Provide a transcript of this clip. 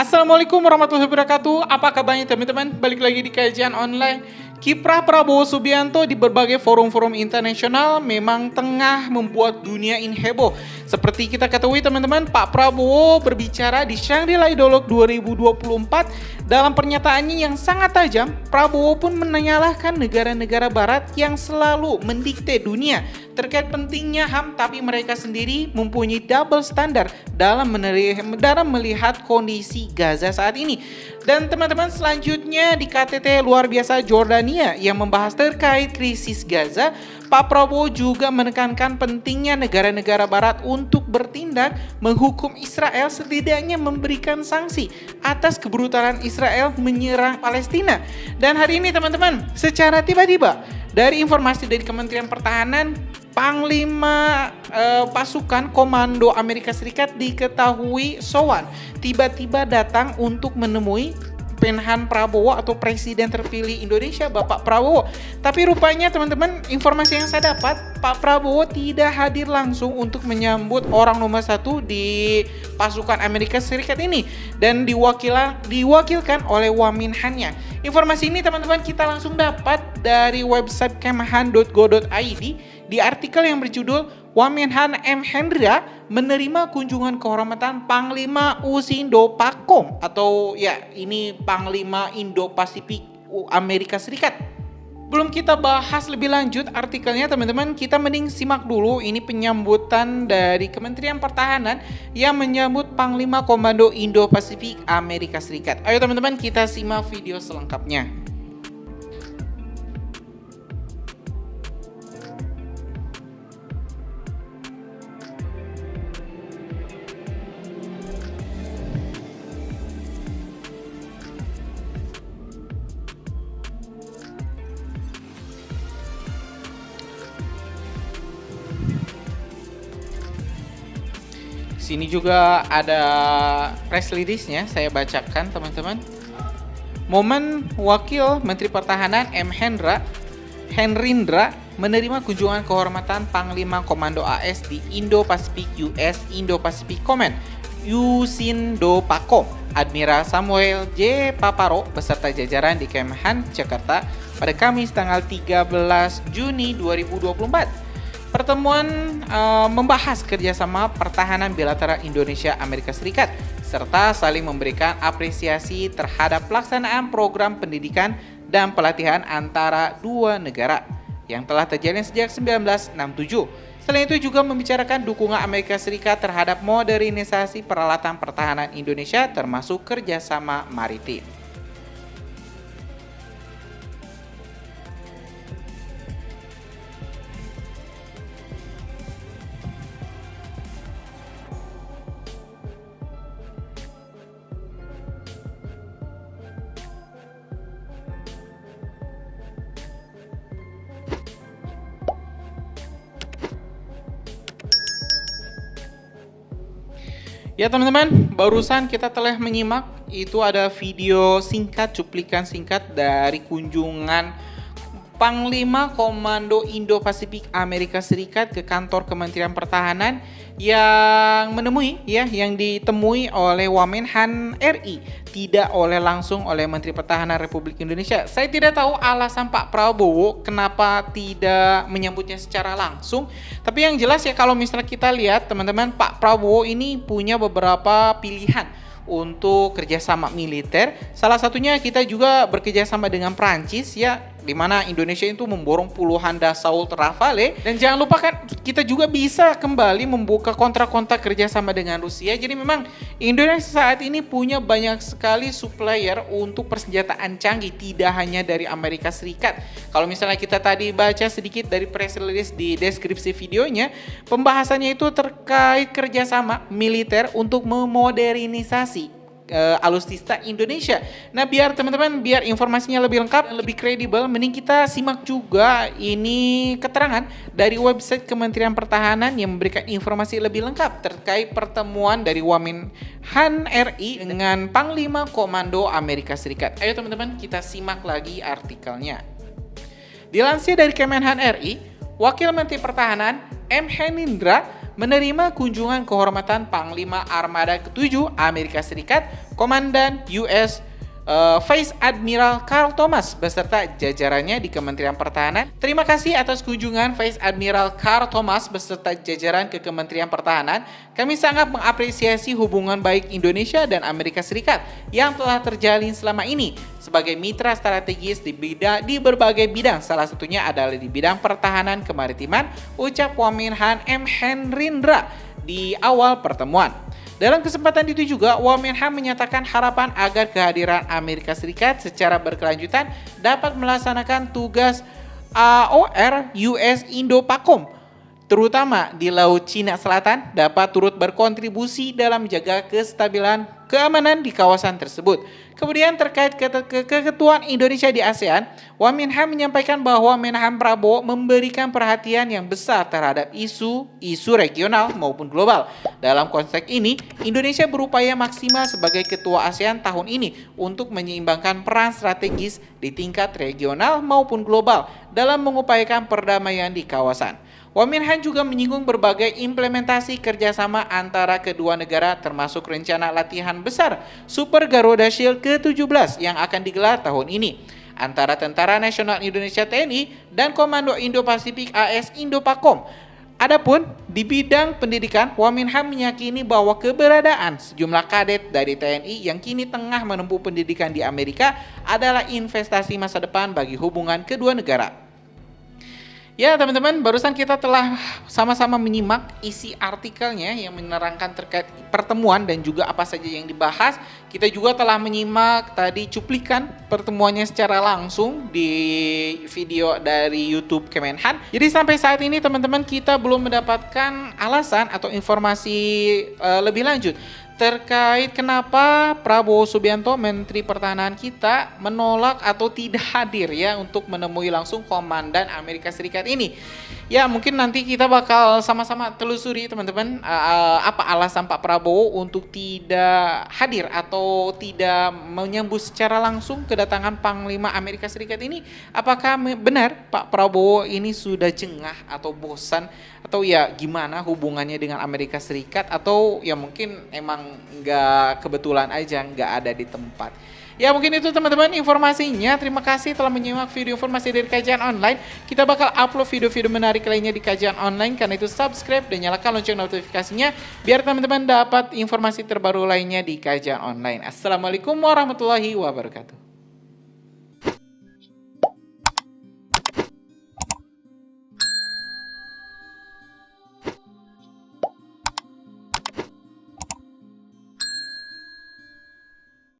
Assalamualaikum warahmatullahi wabarakatuh. Apa kabarnya teman-teman? Balik lagi di kajian online. Kiprah Prabowo Subianto di berbagai forum-forum internasional memang tengah membuat dunia ini heboh. Seperti kita ketahui teman-teman, Pak Prabowo berbicara di Shangri-La Dialogue 2024. Dalam pernyataannya yang sangat tajam, Prabowo pun menyalahkan negara-negara barat yang selalu mendikte dunia terkait pentingnya HAM, tapi mereka sendiri mempunyai double standar dalam melihat kondisi Gaza saat ini. Dan teman-teman, selanjutnya di KTT luar biasa Jordania yang membahas terkait krisis Gaza, Pak Prabowo juga menekankan pentingnya negara-negara barat untuk bertindak menghukum Israel, setidaknya memberikan sanksi atas kebrutalan Israel menyerang Palestina. Dan hari ini teman-teman, secara tiba-tiba dari informasi dari Kementerian Pertahanan, Panglima pasukan komando Amerika Serikat diketahui sowan, tiba-tiba datang untuk menemui Menhan Prabowo atau Presiden terpilih Indonesia Bapak Prabowo. Tapi rupanya teman-teman, informasi yang saya dapat, Pak Prabowo tidak hadir langsung untuk menyambut orang nomor 1 di pasukan Amerika Serikat ini, dan diwakilkan oleh Wamenhannya. Informasi ini teman-teman kita langsung dapat dari website kemhan.go.id di artikel yang berjudul Wamenhan M. Hendra menerima kunjungan kehormatan Panglima Usindo Pakom, atau ya ini Panglima Indo-Pasifik Amerika Serikat. Belum kita bahas lebih lanjut artikelnya teman-teman, kita mending simak dulu ini penyambutan dari Kementerian Pertahanan yang menyambut Panglima Komando Indo-Pasifik Amerika Serikat. Ayo teman-teman, kita simak video selengkapnya. Sini juga ada press release-nya, saya bacakan teman-teman. Momen Wakil Menteri Pertahanan M. Henrindra menerima kunjungan kehormatan Panglima Komando AS di Indo-Pacific US Indo-Pacific Command Usindo Pakom, Admiral Samuel J. Paparo beserta jajaran di Kemhan, Jakarta pada Kamis tanggal 13 Juni 2024. Pertemuan membahas kerjasama pertahanan bilateral Indonesia-Amerika Serikat serta saling memberikan apresiasi terhadap pelaksanaan program pendidikan dan pelatihan antara dua negara yang telah terjalin sejak 1967. Selain itu juga membicarakan dukungan Amerika Serikat terhadap modernisasi peralatan pertahanan Indonesia termasuk kerjasama maritim. Ya teman-teman, barusan kita telah menyimak, itu ada video singkat, cuplikan singkat dari kunjungan Panglima Komando Indo-Pasifik Amerika Serikat ke kantor Kementerian Pertahanan yang ditemui oleh Wamenhan RI, tidak langsung oleh Menteri Pertahanan Republik Indonesia. Saya tidak tahu alasan Pak Prabowo kenapa tidak menyambutnya secara langsung. Tapi yang jelas ya, kalau misalnya kita lihat teman-teman, Pak Prabowo ini punya beberapa pilihan untuk kerjasama militer. Salah satunya kita juga bekerjasama dengan Prancis ya, di mana Indonesia itu memborong puluhan Dassault Rafale. Dan jangan lupa kan, kita juga bisa kembali membuka kontrak-kontrak kerjasama dengan Rusia. Jadi memang Indonesia saat ini punya banyak sekali supplier untuk persenjataan canggih, tidak hanya dari Amerika Serikat. Kalau misalnya kita tadi baca sedikit dari press release di deskripsi videonya, pembahasannya itu terkait kerjasama militer untuk memodernisasi alutsista Indonesia. Nah, biar informasinya lebih lengkap, lebih kredibel, mending kita simak juga ini keterangan dari website Kementerian Pertahanan yang memberikan informasi lebih lengkap terkait pertemuan dari Wamenhan RI dengan Panglima Komando Amerika Serikat. Ayo teman-teman, kita simak lagi artikelnya. Dilansir dari Kemenhan RI, Wakil Menteri Pertahanan M. Henrindra menerima kunjungan kehormatan Panglima Armada ke-7 Amerika Serikat, Komandan US Vice Admiral Carl Thomas beserta jajarannya di Kementerian Pertahanan. Terima kasih atas kunjungan Vice Admiral Carl Thomas beserta jajaran ke Kementerian Pertahanan. Kami sangat mengapresiasi hubungan baik Indonesia dan Amerika Serikat yang telah terjalin selama ini sebagai mitra strategis di berbagai bidang. Salah satunya adalah di bidang pertahanan kemaritiman, ucap Wamenhan M. Henrindra di awal pertemuan. Dalam kesempatan itu juga, Wamenhan menyatakan harapan agar kehadiran Amerika Serikat secara berkelanjutan dapat melaksanakan tugas AOR US Indo-PACOM, terutama di Laut Cina Selatan, dapat turut berkontribusi dalam menjaga kestabilan keamanan di kawasan tersebut. Kemudian terkait keketuaan Indonesia di ASEAN, Wamenhan menyampaikan bahwa Menhan Prabowo memberikan perhatian yang besar terhadap isu regional maupun global. Dalam konteks ini, Indonesia berupaya maksimal sebagai ketua ASEAN tahun ini untuk menyeimbangkan peran strategis di tingkat regional maupun global dalam mengupayakan perdamaian di kawasan. Wamenhan juga menyinggung berbagai implementasi kerjasama antara kedua negara termasuk rencana latihan besar Super Garuda Shield ke-17 yang akan digelar tahun ini antara Tentara Nasional Indonesia TNI dan Komando Indo-Pasifik AS Indo-PACOM. Adapun di bidang pendidikan, Wamenhan meyakini bahwa keberadaan sejumlah kadet dari TNI yang kini tengah menempuh pendidikan di Amerika adalah investasi masa depan bagi hubungan kedua negara. Ya teman-teman, barusan kita telah sama-sama menyimak isi artikelnya yang menerangkan terkait pertemuan dan juga apa saja yang dibahas. Kita juga telah menyimak tadi cuplikan pertemuannya secara langsung di video dari YouTube Kemenhan. Jadi sampai saat ini teman-teman kita belum mendapatkan alasan atau informasi lebih lanjut terkait kenapa Prabowo Subianto, Menteri Pertahanan kita, menolak atau tidak hadir ya untuk menemui langsung Komandan Amerika Serikat ini. Ya mungkin nanti kita bakal sama-sama telusuri teman-teman apa alasan Pak Prabowo untuk tidak hadir atau tidak menyambut secara langsung kedatangan Panglima Amerika Serikat ini. Apakah benar Pak Prabowo ini sudah jengah atau bosan atau ya gimana hubungannya dengan Amerika Serikat, atau ya mungkin emang nggak kebetulan aja nggak ada di tempat. Ya mungkin itu teman-teman informasinya. Terima kasih telah menyimak video informasi dari Kajian Online. Kita bakal upload video-video menarik lainnya di Kajian Online. Karena itu subscribe dan nyalakan lonceng notifikasinya biar teman-teman dapat informasi terbaru lainnya di Kajian Online. Assalamualaikum warahmatullahi wabarakatuh.